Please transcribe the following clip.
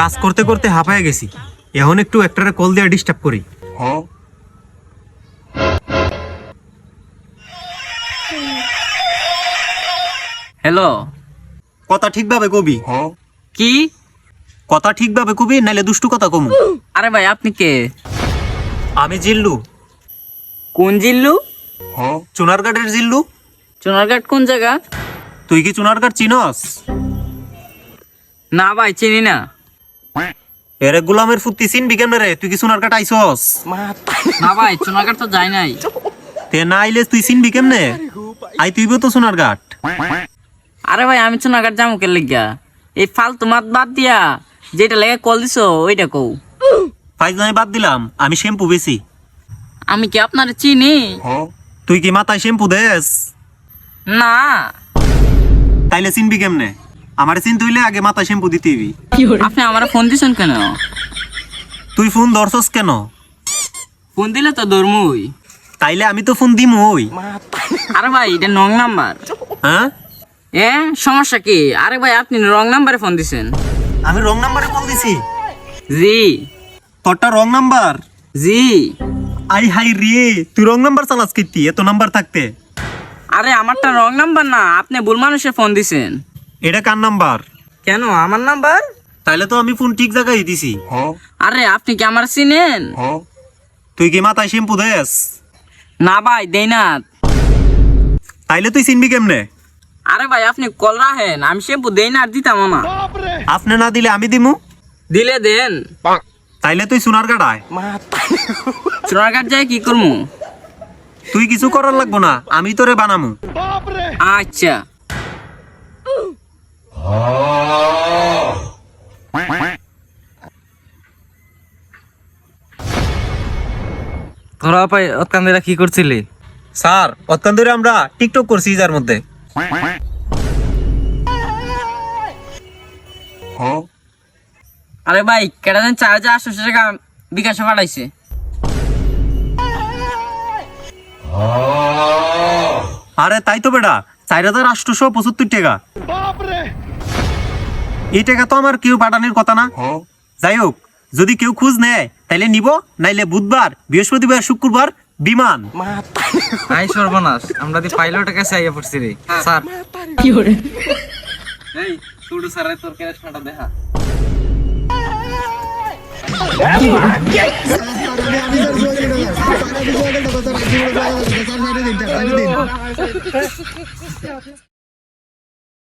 কাজ করতে করতে হাঁপায় গেছি, এখন একটু একটারে কল দিয়ে ডিস্টার্ব করি। হ্যালো, কথা ঠিকভাবে কবি। কি কথা ঠিকভাবে কবি, নাইলে দুষ্টু কথা কমু। আরে ভাই আপনি কে? আমি জিল্লু। কোন জিল্লু? চুনারঘাটের জিল্লু। চুনারঘাট কোন জায়গা? তুই কি চুনারঘাট চিনস? না ভাই চিনি না। এরে গোলামের ফুত্তি চিনবি কেমনে রে? তুই কি চুনারঘাট আইসস? না ভাই চুনারঘাট তো যাই নাই। তে না আইলে তুই চিনবি কেমনে? আই তুইব তো চুনারঘাট। আরে ভাই আমি চুনারঘাট যাবো কে লিগা? এই ফালতু মাত বাদ দিয়া যেটা লেগে কল দিছো ওইটা কও। ফাইজলামি বাদ দিলাম, আমি শ্যাম্পু বেশি। আমি কি আপনারে চিনি? তুই কি মাথায় শ্যাম্পু দেস? না। তাইলে চিনবি কেমনে? আমারে চিনতে হইলে আগে মাথায় শ্যাম্পু দিতে হইবি। আপনি আমারে ফোন দিছেন কেন? তুই ফোন ধরছস কেন? ফোন দিলে তো ধরমুই। তাইলে আমি তো ফোন দিমই। আরে ভাই এটা রং নাম্বার। হ্যাঁ, সমস্যা কি? আরে ভাই আপনি রং নাম্বারে ফোন দিছেন। আমি রং নাম্বারে কল দিছি। জি তোরটা রং নাম্বার? জি। আই হাই রে, তুই রং নাম্বার চালাস কিতি এত নাম্বার থাকতে? আরে আমারটা রং নাম্বার না, আপনি ভুল মানুষে ফোন দিছেন। এটা কার নাম্বার? কেন আমার নাম্বার? তাইলে তো আমি ফোন ঠিক জায়গায় দিছি। আরে আপনি কি আমার চিনেন? তুই কি মাথায় শ্যাম্পু দেস? না ভাই দেই না। তাইলে তুই চিনবি কেমনে? আরে ভাই আপনি কল রাখেন, আমি শ্যাম্পু দেই না আর দিতাম না। আপনি না দিলে আমি দিমু। দিলে দেন। তাইলে তুই সোনারঘাট আয়। চুনারঘাট যাই কি করমু? তুই কিছু করার লাগবো না, আমি তোরে বানামু। আচ্ছা। তোরা ভাই অতকান্দিরা কি করছিলি? স্যার অত্যন্ত ধরে আমরা টিকটক করছি যার মধ্যে। আরে ভাই কেটা দেন 4800 টাকা বিকাশে পাঠাইছে। আরে তাই তো বেটা, 4875 টাকা। এই টাকা তো আমার কেউ পাঠানোর কথা না। যাই হোক, যদি কেউ খোঁজ নেয় তাইলে নিব, নাইলে বুধবার, বৃহস্পতিবার, শুক্রবার বিমান। আই সর্বনাশ, আমরা দি পাইলটের কাছে আইয়া পড়ছি রে। স্যার এই ছোট স্যারের তোর ক্যারেক্টারটা দেখা।